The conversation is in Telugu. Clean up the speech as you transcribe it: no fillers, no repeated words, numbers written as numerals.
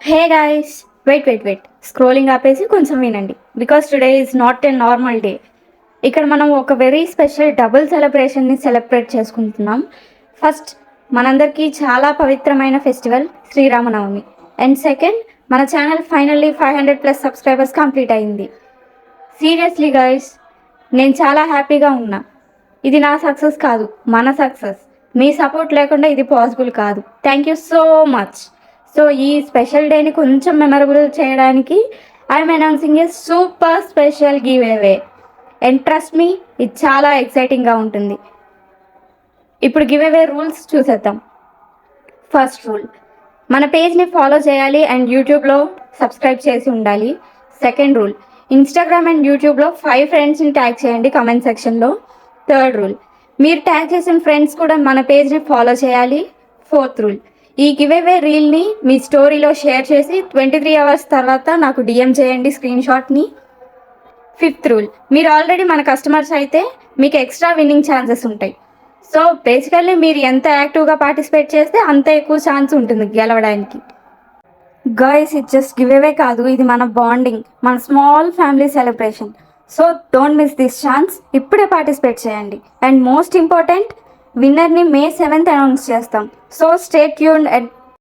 హే గాయ్స్, వెయిట్ స్క్రోలింగ్ ఆపేసి కొంచెం వినండి because today is not a normal day. ఇక్కడ మనం ఒక వెరీ స్పెషల్ డబుల్ సెలబ్రేషన్ని సెలబ్రేట్ చేసుకుంటున్నాం. ఫస్ట్, మనందరికీ చాలా పవిత్రమైన ఫెస్టివల్ శ్రీరామనవమి. అండ్ సెకండ్, మన ఛానల్ ఫైనల్లీ 500+ సబ్స్క్రైబర్స్ కంప్లీట్ అయింది. సీరియస్లీ గాయ్స్, నేను చాలా హ్యాపీగా ఉన్నా. ఇది నా సక్సెస్ కాదు, మన సక్సెస్. మీ సపోర్ట్ లేకుండా ఇది పాసిబుల్ కాదు. Thank you so much. So ఈ స్పెషల్ డేని కొంచెం మెమరబుల్ చేయడానికి I'm announcing A super special give away. And trust me, ఇది చాలా ఎక్సైటింగ్గా ఉంటుంది. ఇప్పుడు గివ్ అవే రూల్స్ చూసేద్దాం. ఫస్ట్ రూల్, మన పేజ్ని ఫాలో చేయాలి అండ్ యూట్యూబ్లో సబ్స్క్రైబ్ చేసి ఉండాలి. సెకండ్ రూల్, ఇన్స్టాగ్రామ్ అండ్ యూట్యూబ్లో 5 ఫ్రెండ్స్ని ట్యాగ్ చేయండి కమెంట్ సెక్షన్లో. థర్డ్ రూల్, మీరు ట్యాగ్ చేసిన ఫ్రెండ్స్ కూడా మన పేజ్ని ఫాలో చేయాలి. ఫోర్త్ రూల్, ఈ గివ్ అవే రీల్ని మీ స్టోరీలో షేర్ చేసి 23 అవర్స్ తర్వాత నాకు డిఎం చేయండి స్క్రీన్ షాట్ని. ఫిఫ్త్ రూల్, మీరు ఆల్రెడీ మన కస్టమర్స్ అయితే మీకు ఎక్స్ట్రా విన్నింగ్ ఛాన్సెస్ ఉంటాయి. సో బేసికల్లీ మీరు ఎంత యాక్టివ్గా పార్టిసిపేట్ చేస్తే అంత ఎక్కువ ఛాన్స్ ఉంటుంది గెలవడానికి. గాయ్స్, ఇది జస్ట్ గివ్ అవే కాదు, ఇది మన బాండింగ్, మన small family celebration. So don't miss this chance. ఇప్పుడే పార్టిసిపేట్ చేయండి. అండ్ మోస్ట్ ఇంపార్టెంట్, విన్నర్ని May 7th అనౌన్స్ చేస్తాం. So stay tuned and